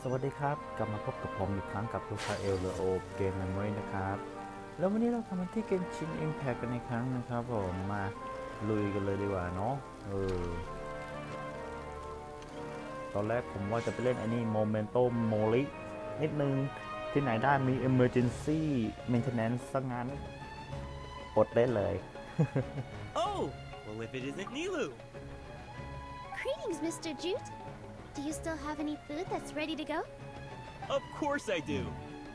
สวัสดีครับกลับมาพบกับผมอีกครั้งกับลูกค้าเอลโอเกมเมมโมรีนะครับแล้ววันนี้เราทำกันที่เกมชิน Impact กันอีกครั้งนะครับผมมาลุยกันเลยดีกว่าเนาะตอนแรกผมว่าจะไปเล่นอันนี้โมเมนโตโมลินิดนึงที่ไหนได้มี Emergency Maintenance ซะงั้นอดเล่นเลย Oh, well if it isn't Nilu. Greetings, Mr. Jute. Do you still have any food that's ready to go? Of course I do.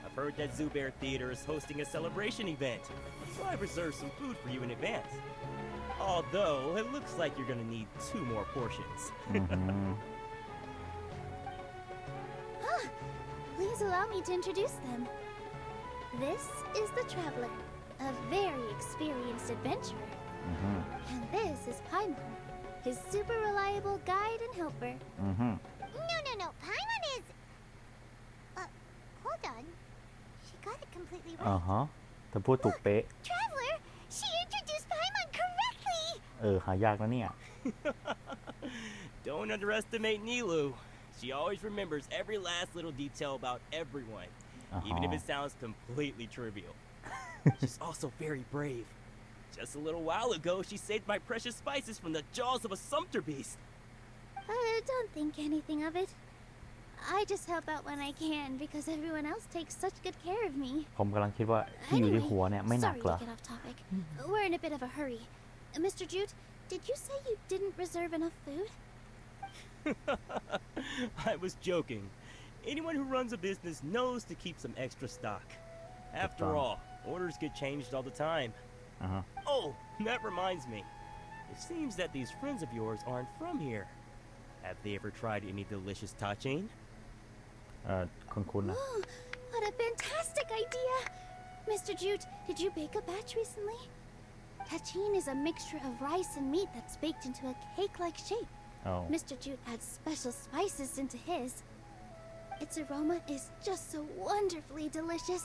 I've heard that Zoo Bear Theater is hosting a celebration event, so I've reserved some food for you in advance. Although, it looks like you're gonna need 2 more portions. Please allow me to introduce them. This is the Traveler, a very experienced adventurer. And this is Paimon, his super reliable guide and helper. No. Paimon is... hold on. She got it completely right. เธอพูดถูกเป๊ะ Traveler, she introduced Paimon correctly! หายากนะเนี่ย Don't underestimate Nilu. She always remembers every last little detail about everyone, even if it sounds completely trivial. She's also very brave. Just a little while ago, she saved my precious spices from the jaws of a sumpter beast. Don't think anything of it. I just help out when I can because everyone else takes such good care of me. ผมกำลังคิดว่าที่อยู่ที่หัวเนี่ยไม่หนัก Sorry เหรอ to get off topic. We're in a bit of a hurry. Mr. Jute, did you say you didn't reserve enough food? I was joking. Anyone who runs a business knows to keep some extra stock. After all, orders get changed all the time. Oh, that reminds me. It seems that these friends of yours aren't from here. Have they ever tried any delicious tachin? คุ้นๆนะ Oh, what a fantastic idea! Mr. Jute, did you bake a batch recently? Tachin is a mixture of rice and meat that's baked into a cake-like shape. Mr. Jute adds special spices into his. Its aroma is just so wonderfully delicious.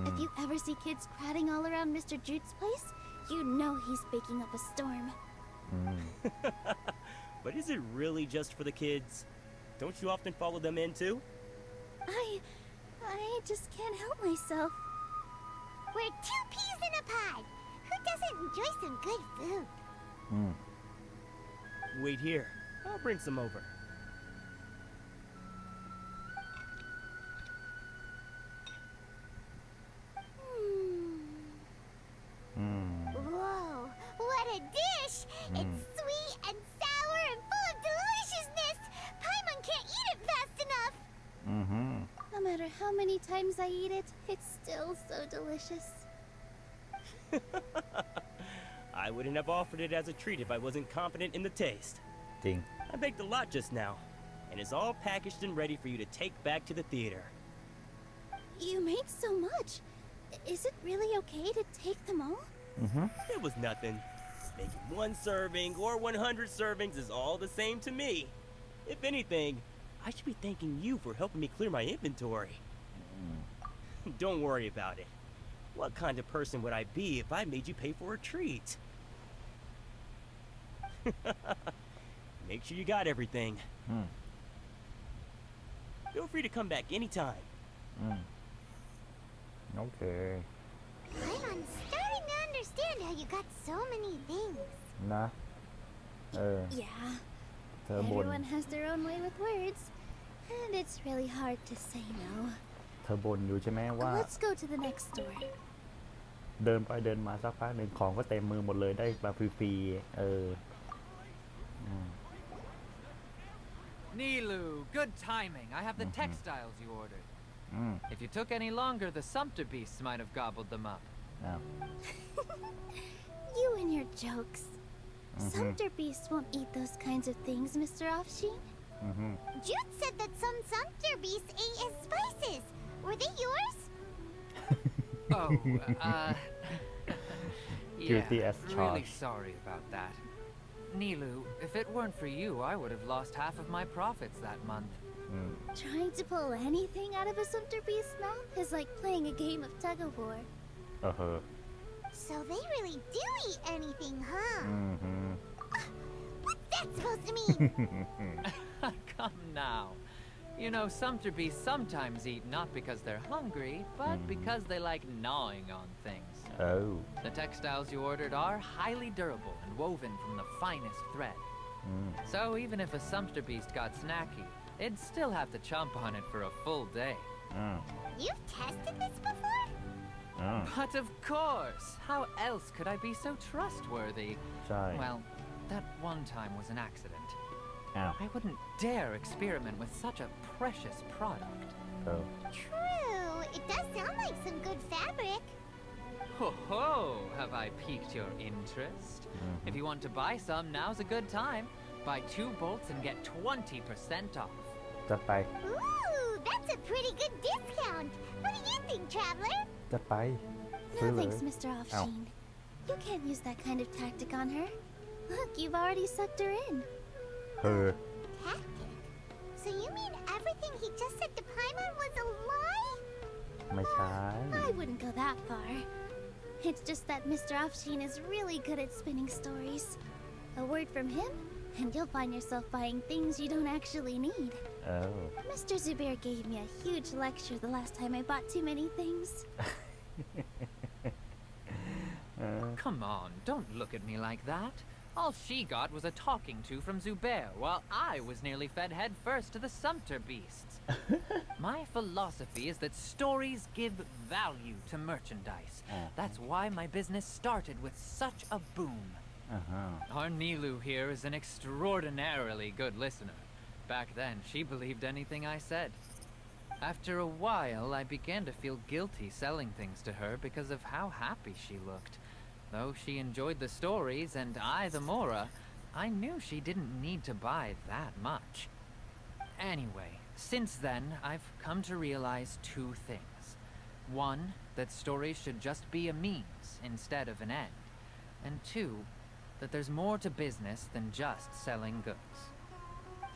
If you ever see kids crowding all around Mr. Jute's place, you know he's baking up a storm. But is it really just for the kids? Don't you often follow them in too? I just can't help myself. We're 2 peas in a pod. Who doesn't enjoy some good food? Wait here. I'll bring some over. Whoa, what a dish! It's sweet and sour and full of deliciousness! Paimon can't eat it fast enough! No matter how many times I eat it, it's still so delicious. I wouldn't have offered it as a treat if I wasn't confident in the taste. จริง I baked a lot just now, and it's all packaged and ready for you to take back to the theater. You made so much. Is it really okay to take them all? It was nothing. Making 1 serving or 100 servings is all the same to me. If anything, I should be thanking you for helping me clear my inventory. Don't worry about it. What kind of person would I be if I made you pay for a treat? Make sure you got everything. Feel free to come back anytime. โอเค Paimon's starting to understand how you got so many things. นะ Yeah. เธอบ่น Everyone has their own way with words, and it's really hard to say no. เธอบ่นอยู่ใช่ไหมว่า Let's go to the next store. เดินไปเดินมาสักพักหนึ่งของก็เต็มมือหมดเลยได้มาฟรีๆNilu, good timing. I have the textiles you ordered. If you took any longer, the sumpter beasts might have gobbled them up. You and your jokes. Sumpter beasts won't eat those kinds of things, Mr. Offsheen. Jute said that some sumpter beasts ate his spices. Were they yours? Oh, Guilty yeah, as really charged. sorry about that. Nilu, if it weren't for you, I would have lost half of my profits that month. Trying to pull anything out of a sumpter beast's mouth is like playing a game of tug-of-war. So they really do eat anything, huh? What's that supposed to mean? Come now. You know, sumpter beasts sometimes eat not because they're hungry, but because they like gnawing on things. Oh. The textiles you ordered are highly durable and woven from the finest thread. So even if a sumpter beast got snacky, it'd still have to chomp on it for a full day. You've tested this before? But of course! How else could I be so trustworthy? ใช่ Well, that one time was an accident. อ้าว I wouldn't dare experiment with such a precious product. เออ True. It does sound like some good fabric. Ho ho! Have I piqued your interest? If you want to buy some, now's a good time. Buy 2 bolts and get 20% off. จัดไป Ooh, that's a pretty good discount. What do you think, Traveler? จัดไป No ซื้อเลย thanks, Mr. Offsheen. You can't use that kind of tactic on her. Look, you've already sucked her in. เออ Tactic? So you mean everything he just said to Paimon was a lie? ไม่ใช่ I wouldn't go that far. It's just that Mr. Offsheen is really good at spinning stories. A word from him, and you'll find yourself buying things you don't actually need. เออ Mr. Zubair gave me a huge lecture the last time I bought too many things. Come on, don't look at me like that. All she got was a talking to from Zubair, while I was nearly fed head first to the sumpter beasts. My philosophy is that stories give value to merchandise. That's why my business started with such a boom. อ่าฮะ Our Nilu here is an extraordinarily good listener. Back then, she believed anything I said. After a while, I began to feel guilty selling things to her because of how happy she looked. Though she enjoyed the stories and I the Mora, I knew she didn't need to buy that much. Anyway, since then, I've come to realize 2 things. 1, that stories should just be a means instead of an end. And 2, that there's more to business than just selling goods.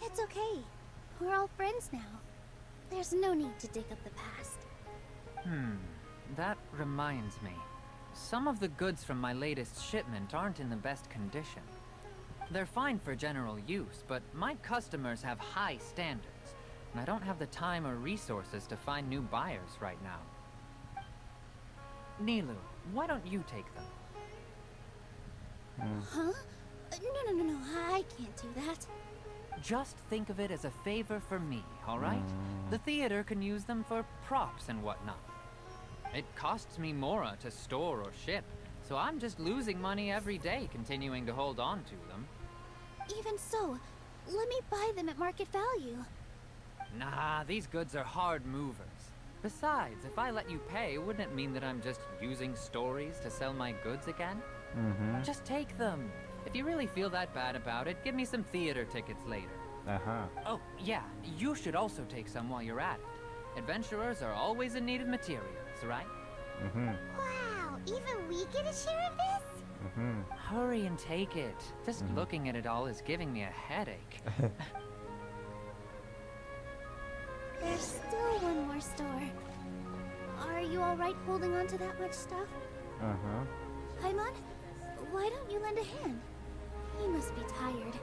It's okay. We're all friends now. There's no need to dig up the past. That reminds me. Some of the goods from my latest shipment aren't in the best condition. They're fine for general use, but my customers have high standards, and I don't have the time or resources to find new buyers right now. Nilu, why don't you take them? Huh? No. I can't do that. Just think of it as a favor for me, all right? The theater can use them for props and whatnot. It costs me Mora to store or ship, so I'm just losing money every day continuing to hold on to them. Even so, let me buy them at market value. Nah, these goods are hard movers. Besides, if I let you pay, wouldn't it mean that I'm just using stories to sell my goods again? Just take them. If you really feel that bad about it, give me some theater tickets later. อ่าฮะ Oh, yeah, you should also take some while you're at it. Adventurers are always in need of materials, right? Wow, even we get a share of this? Hurry and take it. Just looking at it all is giving me a headache. There's still one more store. Are you alright holding on to that much stuff? อ่าฮะ Paimon, why don't you lend a hand? He must be tired.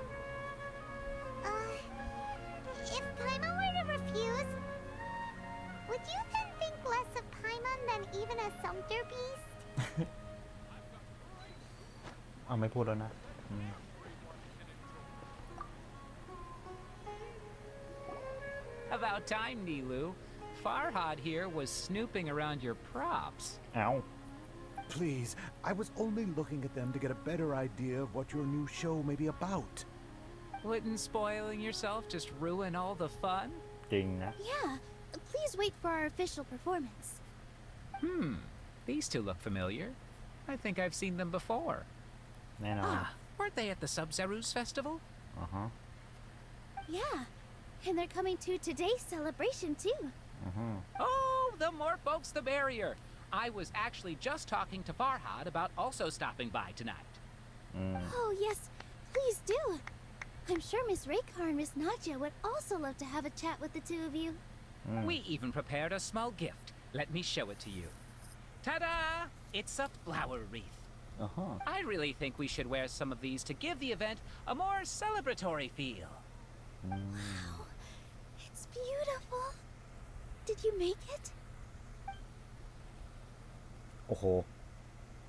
If Paimon were to refuse, would you then think less of Paimon than even a sumpter beast? เอาไม่พูดแล้วนะ About time, Nilu. Farhad here was snooping around your props. เอา Please, I was only looking at them to get a better idea of what your new show may be about. Wouldn't spoiling yourself just ruin all the fun? จริงนะ Yeah, please wait for our official performance. These 2 look familiar. I think I've seen them before. แน่นอน Weren't they at the Sub-Zerus festival? อ่าฮะ Yeah, and they're coming to today's celebration too. Oh, the more folks the merrier. I was actually just talking to Farhad about also stopping by tonight. Oh yes, please do. I'm sure Miss Raykar and Miss Nadja would also love to have a chat with the 2 of you. We even prepared a small gift. Let me show it to you. Ta-da! It's a flower wreath. อ่าฮะ I really think we should wear some of these to give the event a more celebratory feel. Wow, it's beautiful. Did you make it? โอ้โห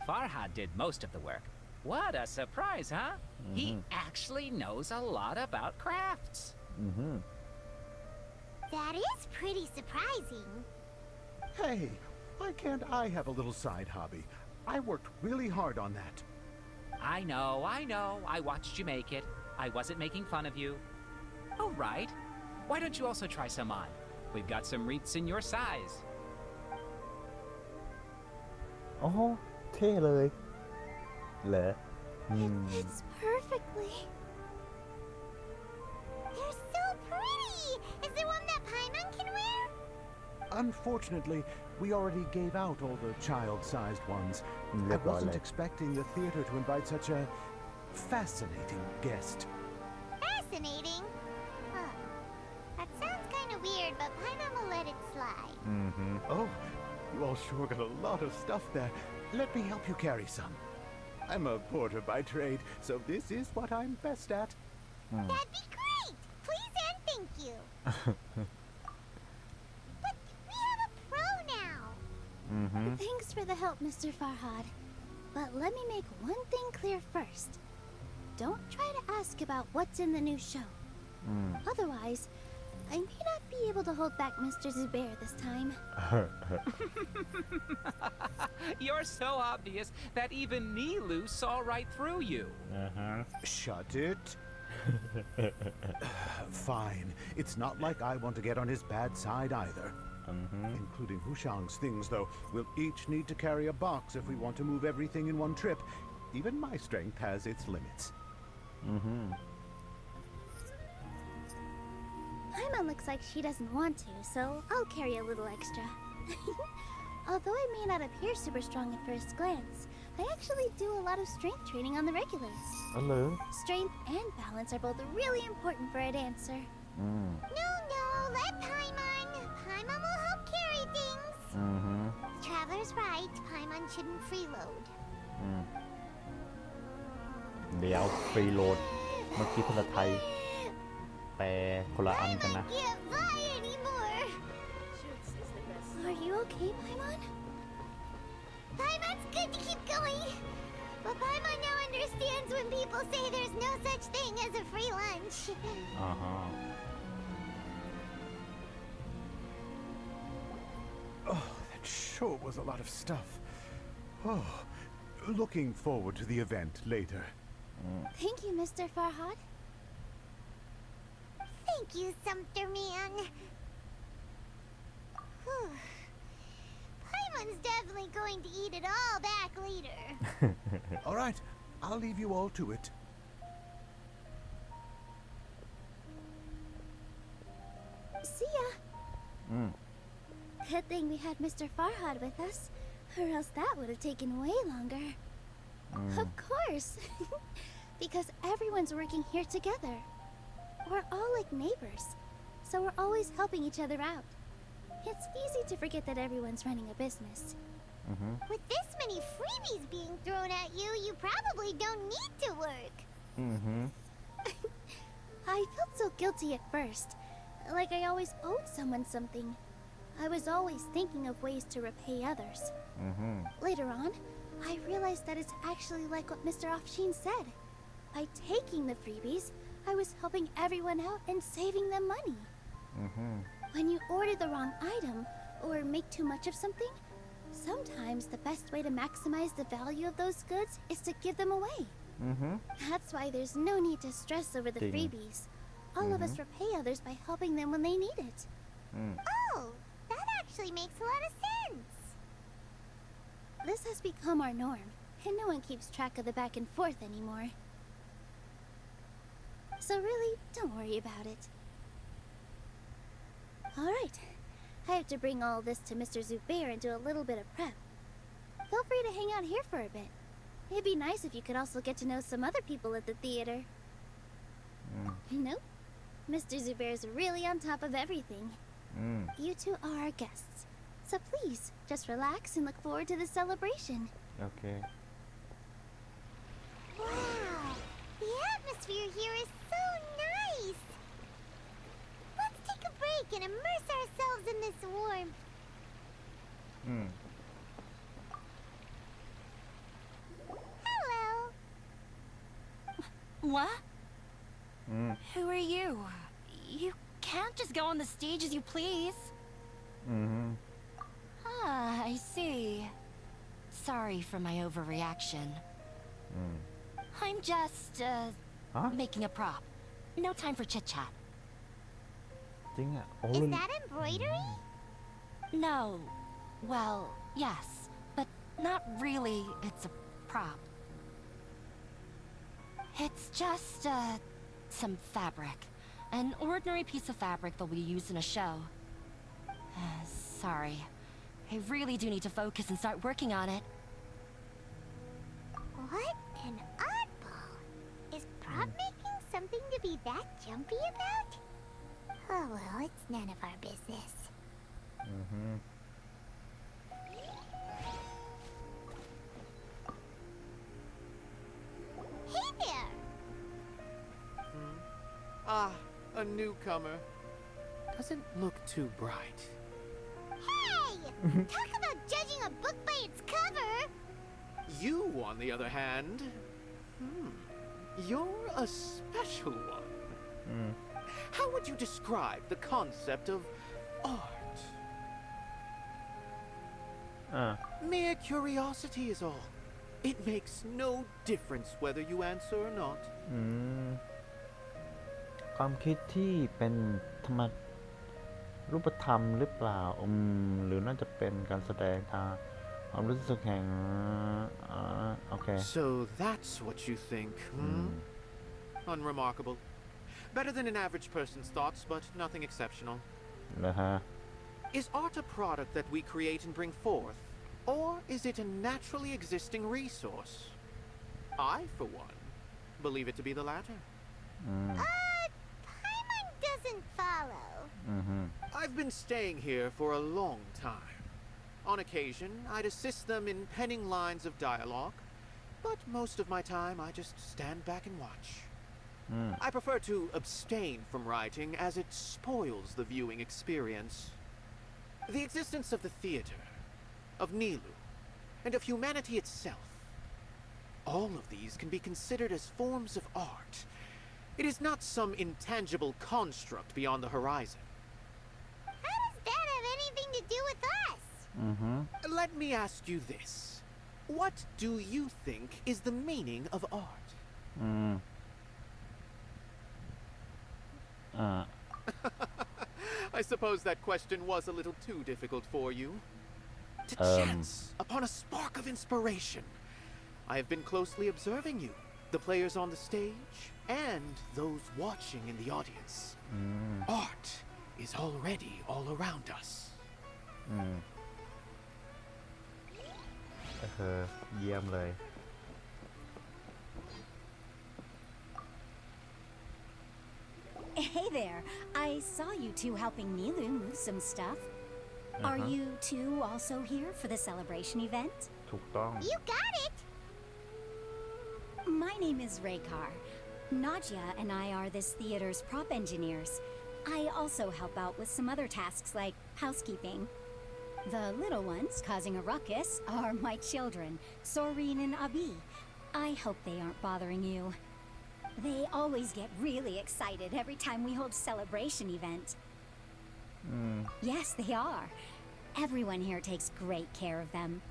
Farhad did most of the work. What a surprise, huh? He actually knows a lot about crafts. That is pretty surprising. Hey, why can't I have a little side hobby? I worked really hard on that. I know. I watched you make it. I wasn't making fun of you. Oh, right. Why don't you also try some on? We've got some wreaths in your size. โอ้โหเท่เลยเหรอ It fits perfectly. They're so pretty. Is there one that Paimon can wear? Unfortunately, we already gave out all the child-sized ones. I wasn't expecting the theater to invite such a fascinating guest. Fascinating. Huh. That sounds kind of weird, but Paimon will let it slide. Oh, you all sure got a lot of stuff there. Let me help you carry some. I'm a porter by trade, so this is what I'm best at. That'd be great. Please and thank you. But we have a pro now. Thanks for the help, Mr. Farhad. But let me make one thing clear first. Don't try to ask about what's in the new show. Otherwise, I may not be able to hold back Mr. Zubair this time. You're so obvious that even Nilu saw right through you. Shut it. Fine. It's not like I want to get on his bad side either. Including Hushang's things, though. We'll each need to carry a box if we want to move everything in one trip. Even my strength has its limits. Paimon looks like she doesn't want to, so I'll carry a little extra. Although I may not appear super strong at first glance, I actually do a lot of strength training on the regulars. อ๋อเหรอ Strength and balance are both really important for a dancer. No, let Paimon. Paimon will help carry things. Traveler's right. Paimon shouldn't freeload. เดี๋ยวฟรีโหลดเมื่อกี้ภาษาไทยแปลคนละอันกันนะ Paimon can't fly anymore. Are you okay, Paimon? Paimon's good to keep going. But Paimon now understands when people say there's no such thing as a free lunch. อ่าฮะ Oh, that sure was a lot of stuff. Oh, looking forward to the event later. Thank you, Mr. Farhad. Thank you, Sumpter Man. Whew. Paimon's definitely going to eat it all back later. All right, I'll leave you all to it. See ya. Good thing we had Mr. Farhad with us, or else that would have taken way longer. Of course. Because everyone's working here together. We're all like neighbors, so we're always helping each other out. It's easy to forget that everyone's running a business. With this many freebies being thrown at you, you probably don't need to work. I felt so guilty at first, like I always owed someone something. I was always thinking of ways to repay others. Later on, I realized that it's actually like what Mr. Afshin said. By taking the freebies, I was helping everyone out and saving them money. When you order the wrong item or make too much of something, sometimes the best way to maximize the value of those goods is to give them away. That's why there's no need to stress over the freebies. All of us repay others by helping them when they need it. Oh, that actually makes a lot of sense. This has become our norm, and no one keeps track of the back and forth anymore. So really, don't worry about it. Alright, I have to bring all this to Mr. Zubair and do a little bit of prep. Feel free to hang out here for a bit. It'd be nice if you could also get to know some other people at the theater. Nope. Mr. Zubair's really on top of everything. You two are our guests. So please, just relax and look forward to the celebration. Okay. Wow, the atmosphere here is so nice. Let's take a break and Hello. What? Who are you? You can't just go on the stage as you please. Ah, I see. Sorry for my overreaction. I'm just, making a prop. No time for chit-chat. จริงอ่ะ Is that embroidery? No. Well, yes. But not really. It's a prop. It's just, some fabric. An ordinary piece of fabric that we use in a show. Sorry. I really do need to focus and start working on it. What an oddball. Is prop making something to be that jumpy about? Oh well, it's none of our business. Hey there! Ah, a newcomer. Doesn't look too bright. Hey! Talk about judging a book by its cover! You, on the other hand, you're a special one. How would you describe the concept of art? Mere curiosity is all. It makes no difference whether you answer or not. ความคิดที่เป็นธรรมรูปธรรมหรือเปล่าหรือน่าจะเป็นการแสดงทางความรู้สึกแห่งโอเค So that's what you think, Unremarkable. Better than an average person's thoughts, but nothing exceptional. นะฮะ Is art a product that we create and bring forth, or is it a naturally existing resource? I, for one, believe it to be the latter. Paimon doesn't follow. I've been staying here for a long time. On occasion, I'd assist them in penning lines of dialogue, but most of my time I just stand back and watch. I prefer to abstain from writing as it spoils the viewing experience. The existence of the theater, of Nilu, and of humanity itself, all of these can be considered as forms of art. It is not some intangible construct beyond the horizon. How does that have anything to do with us? Let me ask you this. What do you think is the meaning of art? I suppose that question was a little too difficult for you. To chance upon a spark of inspiration. I have been closely observing you, the players on the stage, and those watching in the audience. Art is already all around us. เยี่ยมเลย Hey there. I saw you two helping Nilu move some stuff. Are you two also here for the celebration event? ถูกต้อง You got it! My name is Raykar. Nadia and I are this theater's prop engineers. I also help out with some other tasks like housekeeping. The little ones causing a ruckus are my children, Soreen and Abi. I hope they aren't bothering you. They always get really excited every time we hold a celebration event. Yes, they are. Everyone here takes great care of them.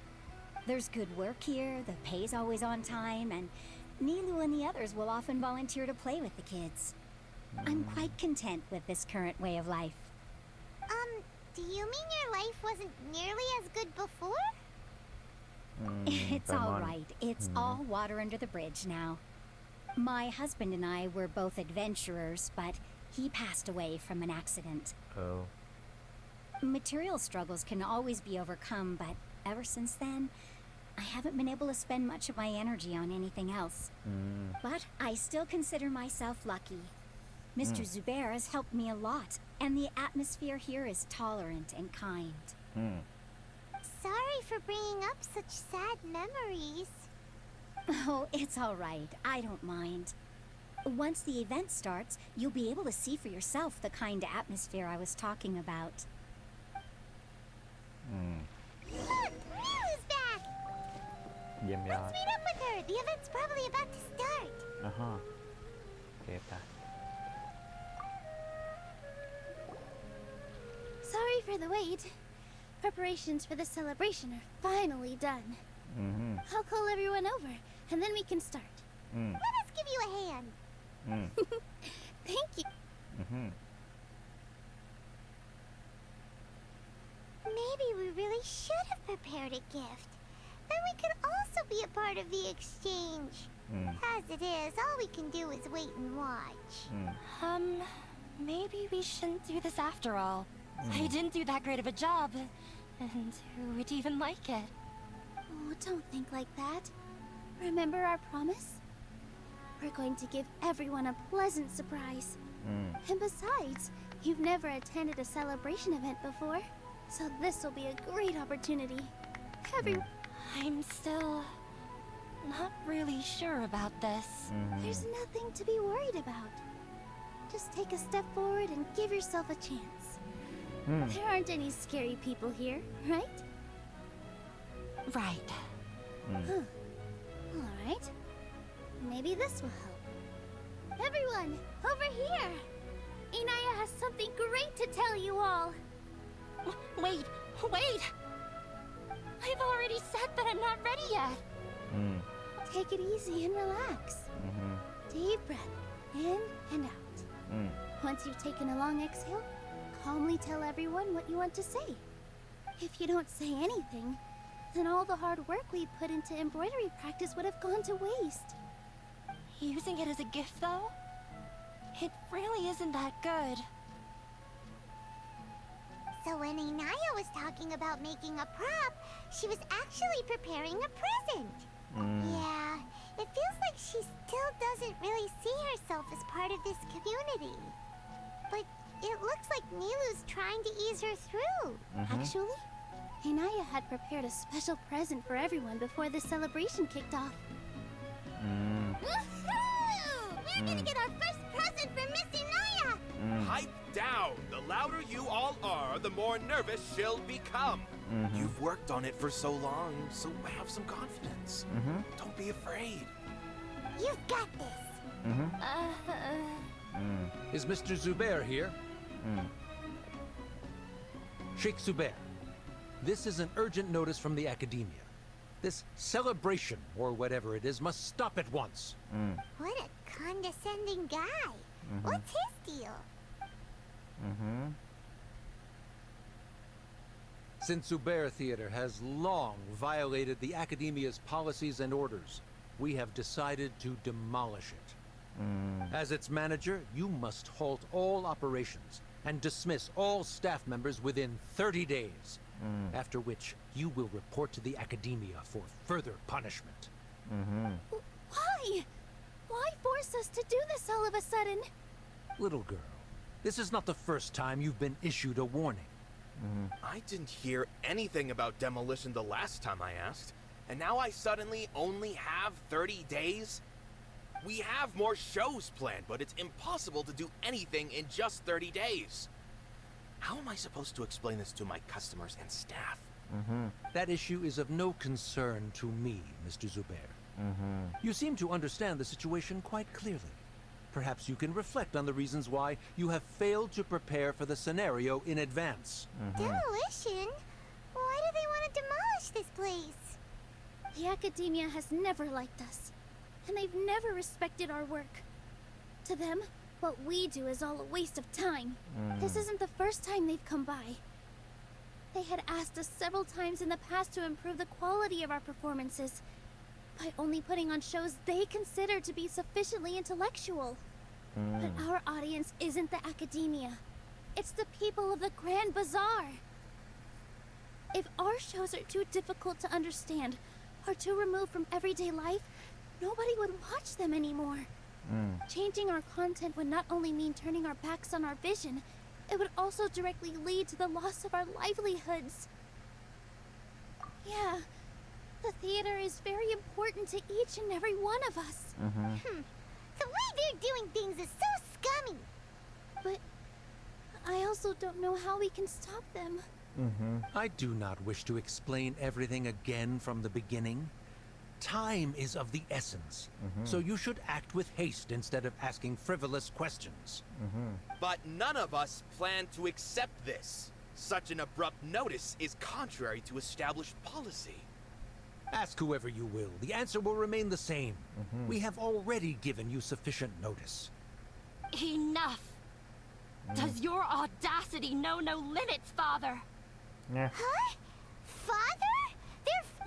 There's good work here, the pay's always on time, and Nilu and the others will often volunteer to play with the kids. I'm quite content with this current way of life. Do you mean your life wasn't nearly as good before? It's all right. It's all water under the bridge now. My husband and I were both adventurers, but he passed away from an accident. Material struggles can always be overcome, but ever since then, I haven't been able to spend much of my energy on anything else. But I still consider myself lucky. Mr. Zubair has helped me a lot, and the atmosphere here is tolerant and kind. Sorry for bringing up such sad memories. Oh, it's all right. I don't mind. Once the event starts, you'll be able to see for yourself the kind of atmosphere I was talking about. เยี่ยมยอด Let's meet up with her. The event's probably about to start. โอเคไป Sorry for the wait. Preparations for the celebration are finally done. I'll call everyone over, and then we can start. Let us give you a hand. Thank you. Maybe we really should have prepared a gift. Then we could also be a part of the exchange. As it is, all we can do is wait and watch. Maybe we shouldn't do this after all. I didn't do that great of a job, and who would even like it? Oh, don't think like that. Remember our promise? We're going to give everyone a pleasant surprise. And besides, you've never attended a celebration event before, so this will be a great opportunity. I'm still not really sure about this. There's nothing to be worried about. Just take a step forward and give yourself a chance. There aren't any scary people here, right? Right. All right. Maybe this will help. Everyone, over here! Inaya has something great to tell you all. Wait! I've already said that I'm not ready yet. Take it easy and relax. Deep breath in and out. Once you've taken a long exhale, calmly tell everyone what you want to say. If you don't say anything, then all the hard work we put into embroidery practice would have gone to waste. Using it as a gift, though? It really isn't that good. So when Inaya was talking about making a prop, she was actually preparing a present. Yeah, it feels like she still doesn't really see herself as part of this community. But it looks like Nilu's trying to ease her through. Actually, Inaya had prepared a special present for everyone before the celebration kicked off. Woohoo! We're gonna get our first present from Miss Inaya! Pipe down! The louder you all are, the more nervous she'll become. You've worked on it for so long, so have some confidence. Don't be afraid. You've got this. Is Mr. Zubair here? Sheikh Zubair, this is an urgent notice from the academia. This celebration, or whatever it is, must stop at once. What a condescending guy. What's his deal? Since Zubair Theater has long violated the academia's policies and orders, we have decided to demolish it. As its manager, you must halt all operations and dismiss all staff members within 30 days, after which you will report to the academia for further punishment. Why? Why force us to do this all of a sudden? Little girl, this is not the first time you've been issued a warning. I didn't hear anything about demolition the last time I asked, and now I suddenly only have 30 days? We have more shows planned, but it's impossible to do anything in just 30 days. How am I supposed to explain this to my customers and staff? That issue is of no concern to me, Mr. Zubair. You seem to understand the situation quite clearly. Perhaps you can reflect on the reasons why you have failed to prepare for the scenario in advance. Demolition? Why do they want to demolish this place? The academia has never liked us, and they've never respected our work. To them, what we do is all a waste of time. This isn't the first time they've come by. They had asked us several times in the past to improve the quality of our performances by only putting on shows they consider to be sufficiently intellectual. But our audience isn't the academia. It's the people of the Grand Bazaar. If our shows are too difficult to understand or too removed from everyday life, nobody would watch them anymore. Changing our content would not only mean turning our backs on our vision, it would also directly lead to the loss of our livelihoods. Yeah, the theater is very important to each and every one of us. The way they're doing things is so scummy. But I also don't know how we can stop them. I do not wish to explain everything again from the beginning. Time is of the essence, so you should act with haste instead of asking frivolous questions. But none of us plan to accept this. Such an abrupt notice is contrary to established policy. Ask whoever you will. The answer will remain the same. We have already given you sufficient notice. Enough! Does your audacity know no limits, Father? Yeah. Huh? Father?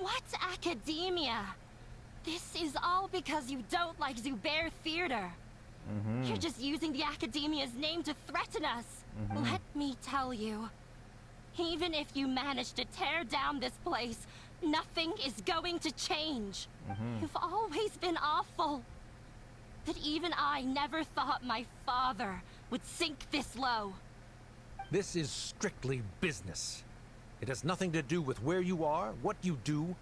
What's academia? This is all because you don't like Zubair Theater. You're just using the Academia's name to threaten us. Let me tell you, even if you manage to tear down this place, nothing is going to change. You've always been awful. But even I never thought my father would sink this low. This is strictly business. It has nothing to do with where you are, what you do,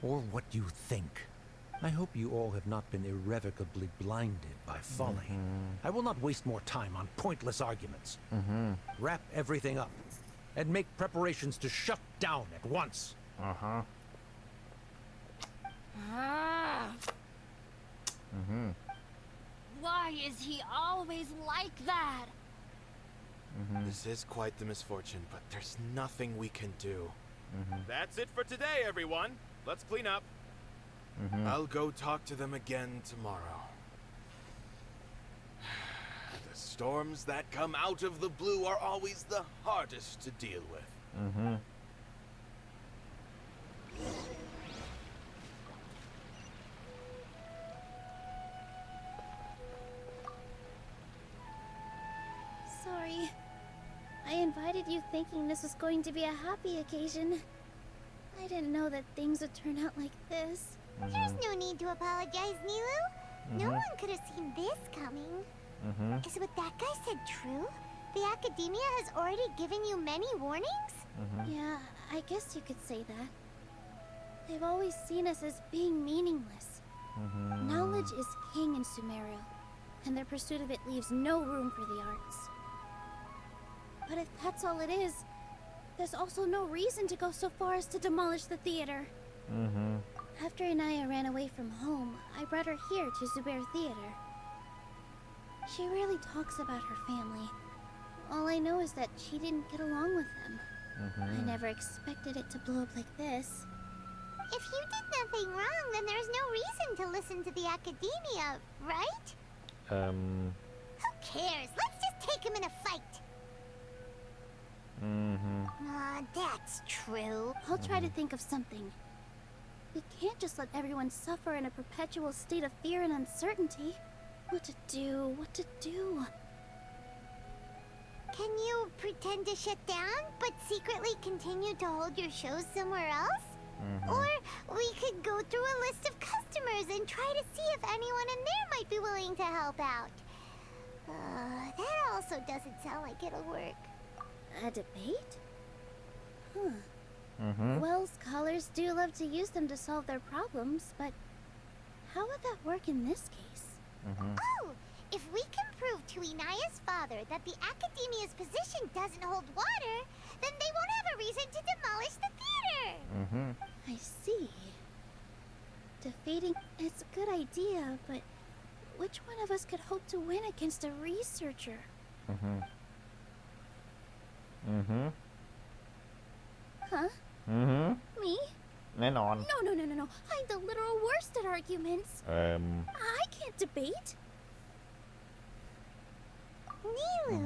or what you think. I hope you all have not been irrevocably blinded by folly. I will not waste more time on pointless arguments. Wrap everything up and make preparations to shut down at once. Why is he always like that? This is quite the misfortune, but there's nothing we can do. That's it for today, everyone. Let's clean up. I'll go talk to them again tomorrow. The storms that come out of the blue are always the hardest to deal with. Sorry. I invited you thinking this was going to be a happy occasion. I didn't know that things would turn out like this. There's no need to apologize, Nilu. No one could have seen this coming. Is what that guy said true? The Academia has already given you many warnings? Yeah, I guess you could say that. They've always seen us as being meaningless. Knowledge is king in Sumeru, and their pursuit of it leaves no room for the arts. But if that's all it is, there's also no reason to go so far as to demolish the theater. After Inaya ran away from home, I brought her here to Zubair Theater. She rarely talks about her family. All I know is that she didn't get along with them. I never expected it to blow up like this. If you did nothing wrong, then there's no reason to listen to the Academia, right? Who cares? Let's just take him in a fight. That's true. I'll try to think of something. We can't just let everyone suffer in a perpetual state of fear and uncertainty. What to do? What to do? Can you pretend to shut down, but secretly continue to hold your shows somewhere else? Or we could go through a list of customers and try to see if anyone in there might be willing to help out. That also doesn't sound like it'll work. A debate? Well, scholars do love to use them to solve their problems, but how would that work in this case? Oh, if we can prove to Inaya's father that the Academia's position doesn't hold water, then they won't have a reason to demolish the theater. I see. Defeating it's a good idea, but which one of us could hope to win against a researcher? Huh? Me? แน่นอน No. I'm the literal worst at arguments. I can't debate. Nilu,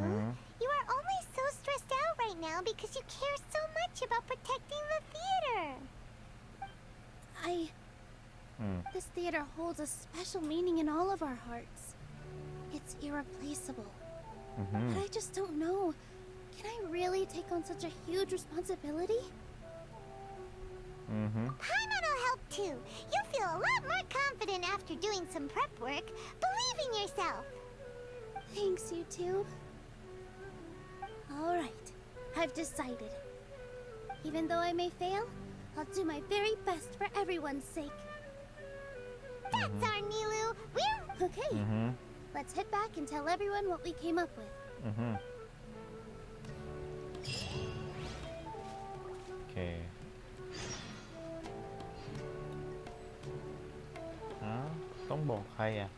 you are only so stressed out right now because you care so much about protecting the theater. This theater holds a special meaning in all of our hearts. It's irreplaceable. But I just don't know. Can I really take on such a huge responsibility? Paimon will help too. You'll feel a lot more confident after doing some prep work. Believe in yourself. Thanks, you two. Alright, I've decided. Even though I may fail, I'll do my very best for everyone's sake. That's our Nilu. We're... Okay, let's head back and tell everyone what we came up with. โอเค ต้องบอกใครอ่ะ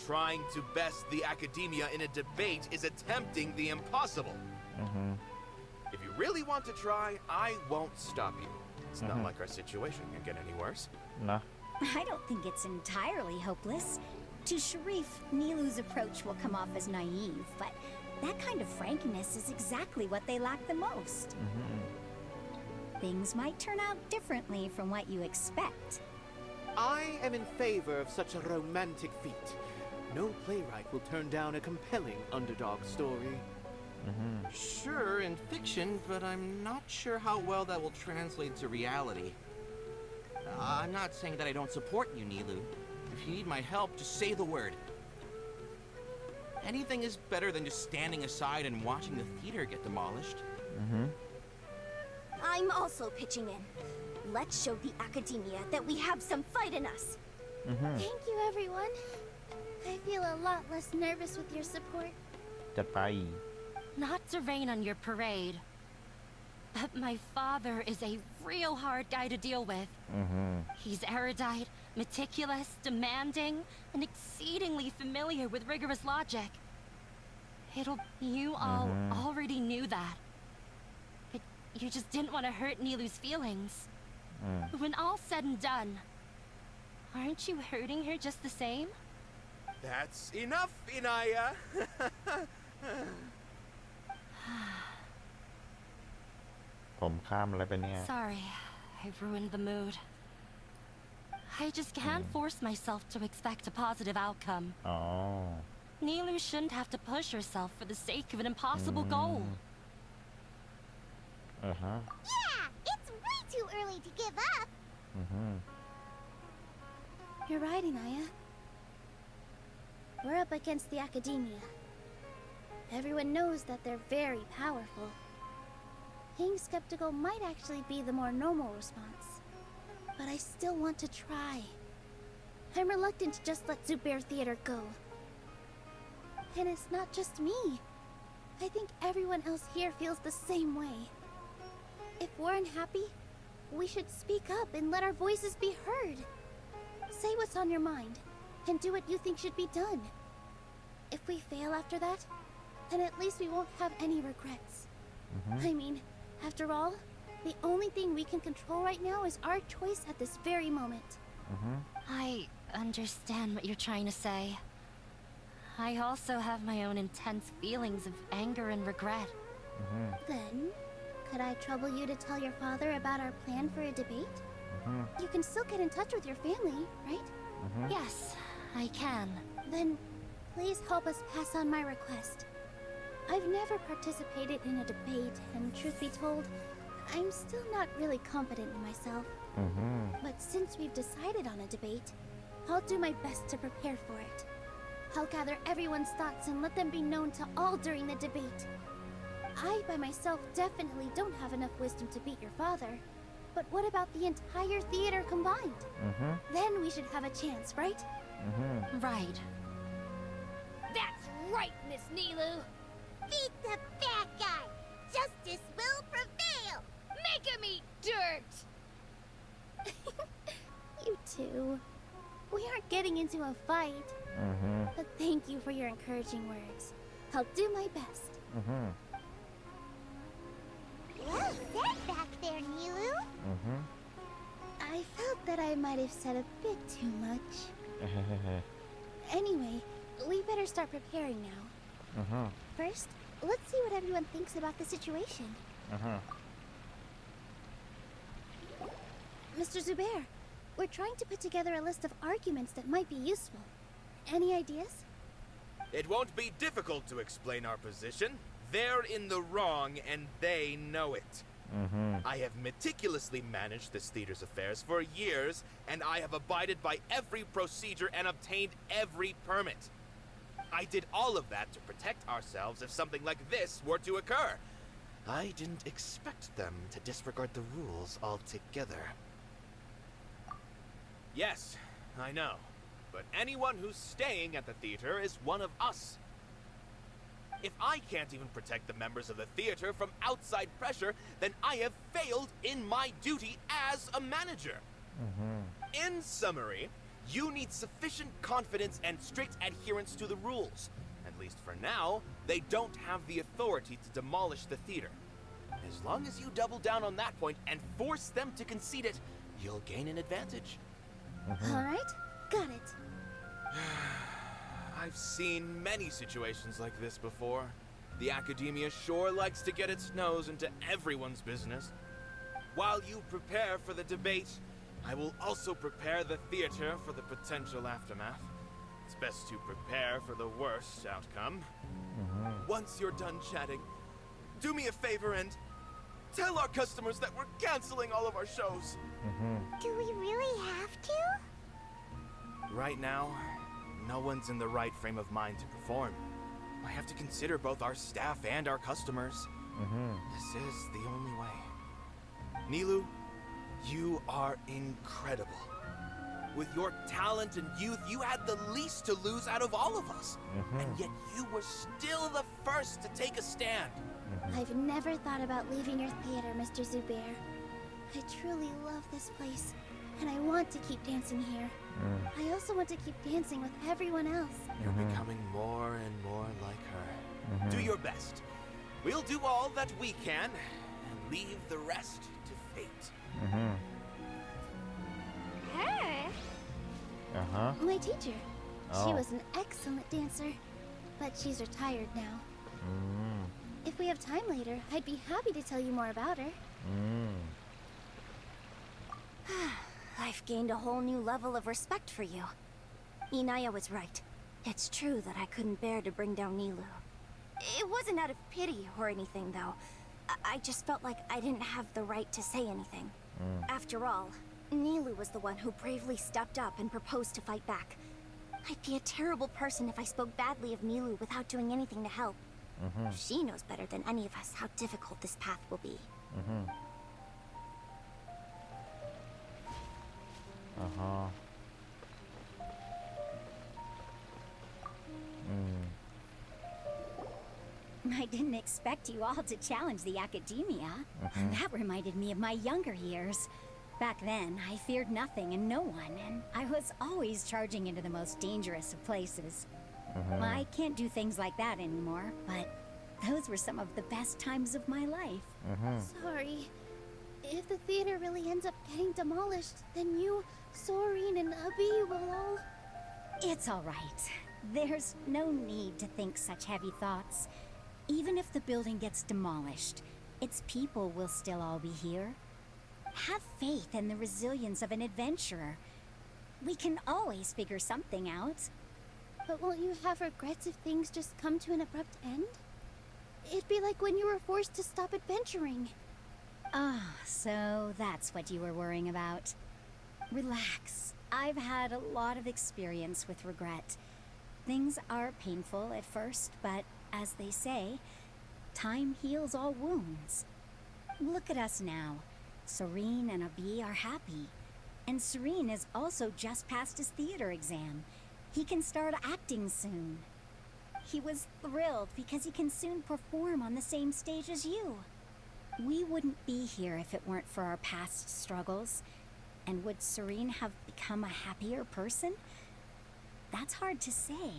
Trying to best the academia in a debate is attempting the impossible. If you really want to try, I won't stop you. It's not like our situation can get any worse. Nah. I don't think it's entirely hopeless. To Sharif, Nilu's approach will come off as naive, but that kind of frankness is exactly what they lack the most. Things might turn out differently from what you expect. I am in favor of such a romantic feat. No playwright will turn down a compelling underdog story. Sure, in fiction, but I'm not sure how well that will translate to reality. I'm not saying that I don't support you, Nilu. If you need my help, just say the word. Anything is better than just standing aside and watching the theater get demolished. I'm also pitching in. Let's show the academia that we have some fight in us. Thank you, everyone. I feel a lot less nervous with your support. จัดไป Not to rain on your parade, but my father is a real hard guy to deal with. He's erudite, meticulous, demanding, and exceedingly familiar with rigorous logic. You all already knew that. But you just didn't want to hurt Nilu's feelings. When all's said and done, aren't you hurting her just the same? That's enough, Inaya. ผมข้ามอะไรไปเนี่ย Sorry, I ruined the mood. I just can't force myself to expect a positive outcome. Nilu shouldn't have to push herself for the sake of an impossible goal. Yeah, it's way too early to give up. You're right, Inaya. We're up against the academia. Everyone knows that they're very powerful. Being skeptical might actually be the more normal response. But I still want to try. I'm reluctant to just let Zubair Theater go. And it's not just me. I think everyone else here feels the same way. If we're unhappy, we should speak up and let our voices be heard. Say what's on your mind, and do what you think should be done. If we fail after that, then at least we won't have any regrets. I mean, after all, the only thing we can control right now is our choice at this very moment. I understand what you're trying to say. I also have my own intense feelings of anger and regret. Then, could I trouble you to tell your father about our plan for a debate? You can still get in touch with your family, right? Yes, I can. Then, please help us pass on my request. I've never participated in a debate, and truth be told, I'm still not really confident in myself. But since we've decided on a debate, I'll do my best to prepare for it. I'll gather everyone's thoughts and let them be known to all during the debate. I, by myself, definitely don't have enough wisdom to beat your father. But what about the entire theater combined? Then we should have a chance, right? Right. That's right, Miss Nilu. Beat the bad guy. Justice will prevail. Make him eat dirt. You too. We aren't getting into a fight. But thank you for your encouraging words. I'll do my best. Well said back there, Nilu. I felt that I might have said a bit too much. Anyway, we better start preparing now. First, let's see what everyone thinks about the situation. Mr. Zubair, we're trying to put together a list of arguments that might be useful. Any ideas? It won't be difficult to explain our position. They're in the wrong, and they know it. I have meticulously managed this theater's affairs for years, and I have abided by every procedure and obtained every permit. I did all of that to protect ourselves if something like this were to occur. I didn't expect them to disregard the rules altogether. Yes, I know. But anyone who's staying at the theater is one of us. If I can't even protect the members of the theater from outside pressure, then I have failed in my duty as a manager. In summary, you need sufficient confidence and strict adherence to the rules. At least for now, they don't have the authority to demolish the theater. As long as you double down on that point and force them to concede it, you'll gain an advantage. Alright, got it. I've seen many situations like this before. The academia sure likes to get its nose into everyone's business. While you prepare for the debate, I will also prepare the theater for the potential aftermath. It's best to prepare for the worst outcome. Once you're done chatting, do me a favor and tell our customers that we're canceling all of our shows. Do we really have to? Right now, no one's in the right frame of mind to perform. I have to consider both our staff and our customers. This is the only way. Nilu, you are incredible. With your talent and youth, you had the least to lose out of all of us. And yet you were still the first to take a stand. I've never thought about leaving your theater, Mr. Zubair. I truly love this place, and I want to keep dancing here. I also want to keep dancing with everyone else. You're becoming more and more like her. Do your best. We'll do all that we can, and leave the rest to fate. Her? My teacher. She was an excellent dancer, but she's retired now. If we have time later, I'd be happy to tell you more about her. I've gained a whole new level of respect for you. Inaya was right. It's true that I couldn't bear to bring down Nilu. It wasn't out of pity or anything, though. I just felt like I didn't have the right to say anything. After all, Nilu was the one who bravely stepped up and proposed to fight back. I'd be a terrible person if I spoke badly of Nilu without doing anything to help. She knows better than any of us how difficult this path will be. I didn't expect you all to challenge the academia. That reminded me of my younger years. Back then, I feared nothing and no one, and I was always charging into the most dangerous of places. I can't do things like that anymore, but those were some of the best times of my life. Sorry. If the theater really ends up getting demolished, then you, Sorin, and Abi will all... It's all right. There's no need to think such heavy thoughts. Even if the building gets demolished, its people will still all be here. Have faith in the resilience of an adventurer. We can always figure something out. But won't you have regrets if things just come to an abrupt end? It'd be like when you were forced to stop adventuring. Ah, so that's what you were worrying about. Relax. I've had a lot of experience with regret. Things are painful at first, but as they say, time heals all wounds. Look at us now. Serene and Abi are happy. And Serene has also just passed his theater exam. He can start acting soon. He was thrilled because he can soon perform on the same stage as you. We wouldn't be here if it weren't for our past struggles. And would Serene have become a happier person? That's hard to say.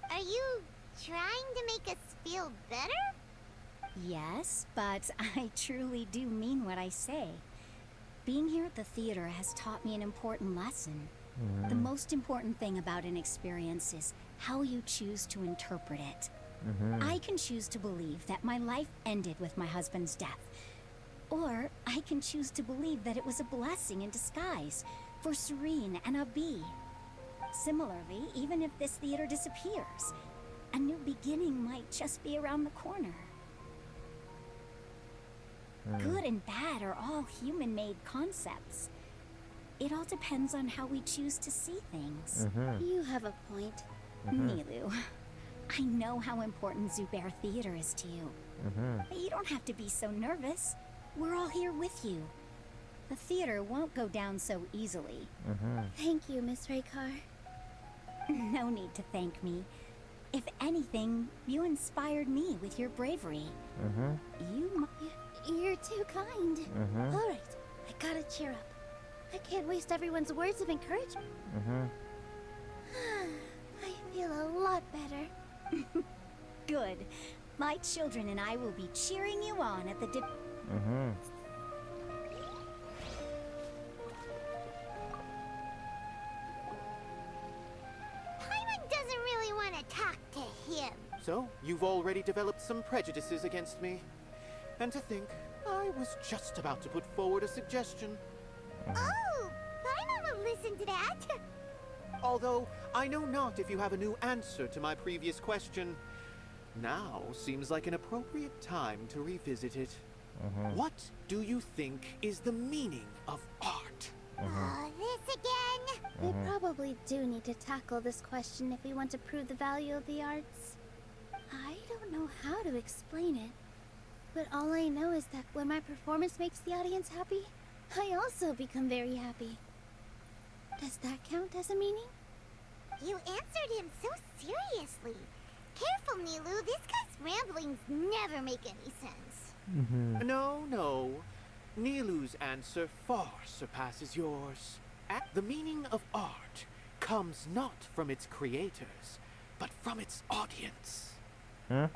Are you trying to make us feel better? Yes, but I truly do mean what I say. Being here at the theater has taught me an important lesson. The most important thing about an experience is how you choose to interpret it. I can choose to believe that my life ended with my husband's death. Or I can choose to believe that it was a blessing in disguise for Serene and Abi. Similarly, even if this theater disappears, a new beginning might just be around the corner. Good and bad are all human-made concepts. It all depends on how we choose to see things. You have a point. Nilu, I know how important Zubair Theater is to you. But you don't have to be so nervous. We're all here with you. The theater won't go down so easily. Thank you, Miss Raykar. No need to thank me. If anything, you inspired me with your bravery. You're too kind. All right, I gotta cheer up. I can't waste everyone's words of encouragement. I feel a lot better. Good. My children and I will be cheering you on at the Paimon doesn't really want to talk to him. So, you've already developed some prejudices against me. And to think, I was just about to put forward a suggestion. Oh, Paimon will listen to that. Although, I know not if you have a new answer to my previous question. Now seems like an appropriate time to revisit it. What do you think is the meaning of art? This again? We probably do need to tackle this question if we want to prove the value of the arts. I don't know how to explain it, but all I know is that when my performance makes the audience happy, I also become very happy. Does that count as a meaning? You answered him so seriously. Careful, Nilu. This guy's ramblings never make any sense. No. Nilu's answer far surpasses yours. The meaning of art comes not from its creators, but from its audience.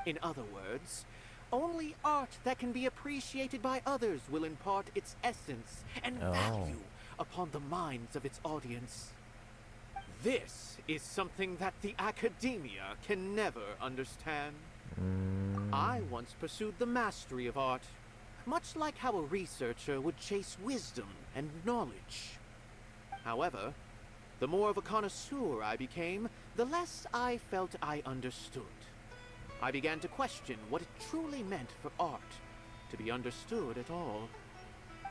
In other words, only art that can be appreciated by others will impart its essence and value upon the minds of its audience. This is something that the academia can never understand. I once pursued the mastery of art, much like how a researcher would chase wisdom and knowledge. However, the more of a connoisseur I became, the less I felt I understood. I began to question what it truly meant for art to be understood at all.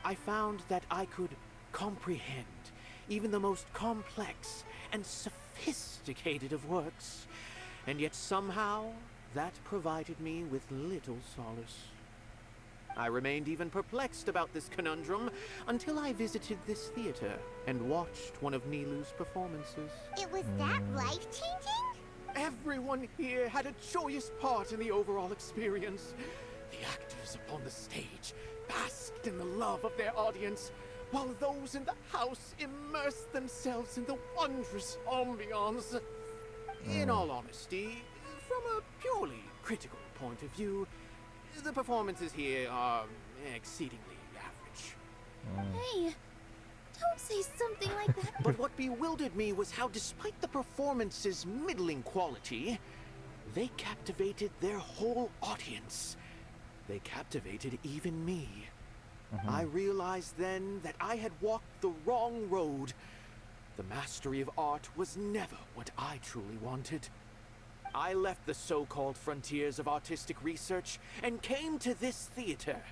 I found that I could comprehend even the most complex and sophisticated of works, and yet somehow that provided me with little solace. I remained even perplexed about this conundrum until I visited this theater and watched one of Nilu's performances. It was that life-changing? Everyone here had a joyous part in the overall experience. The actors upon the stage basked in the love of their audience, while those in the house immersed themselves in the wondrous ambiance. In all honesty, from a purely critical point of view, the performances here are exceedingly average. Hey, don't say something like that. But what bewildered me was how, despite the performance's middling quality, they captivated their whole audience. They captivated even me. I realized then that I had walked the wrong road. The mastery of art was never what I truly wanted. I left the so-called frontiers of artistic research and came to this theater.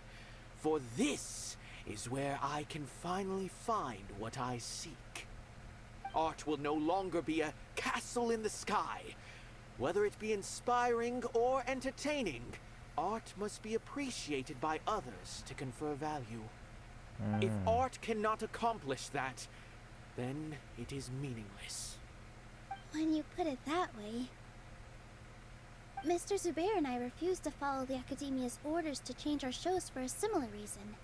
For this is where I can finally find what I seek. Art will no longer be a castle in the sky. Whether it be inspiring or entertaining, art must be appreciated by others to confer value. If art cannot accomplish that, then it is meaningless. When you put it that way... Mr. Zubair and I refused to follow the Academia's orders to change our shows for a similar reason.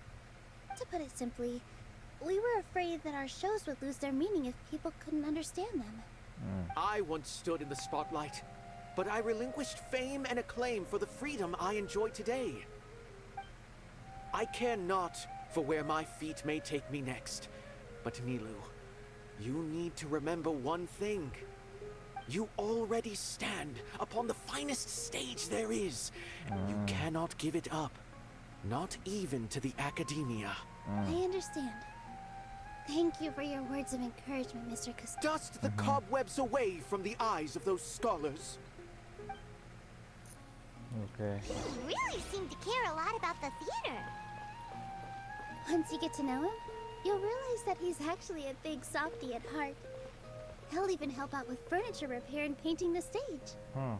To put it simply, we were afraid that our shows would lose their meaning if people couldn't understand them. I once stood in the spotlight, but I relinquished fame and acclaim for the freedom I enjoy today. I care not for where my feet may take me next, but Nilu, you need to remember one thing. You already stand upon the finest stage there is. You cannot give it up, not even to the Academia. I understand. Thank you for your words of encouragement, Mr. Costello. Dust the cobwebs away from the eyes of those scholars. Okay. He really seemed to care a lot about the theater. Once you get to know him, you'll realize that he's actually a big softie at heart. He'll even help out with furniture repair and painting the stage. Wow.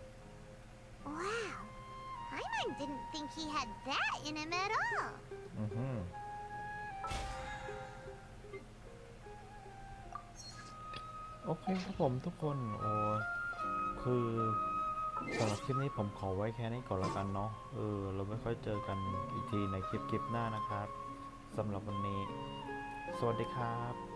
Paimon didn't think he had that in him at all. โอเคครับผมทุกคนโอ้คือ สำหรับคลิปนี้ผมขอไว้แค่นี้ก่อนละกันเนาะเราไม่ค่อยเจอกันอีกทีในคลิปหน้านะครับสำหรับวันนี้สวัสดีครับ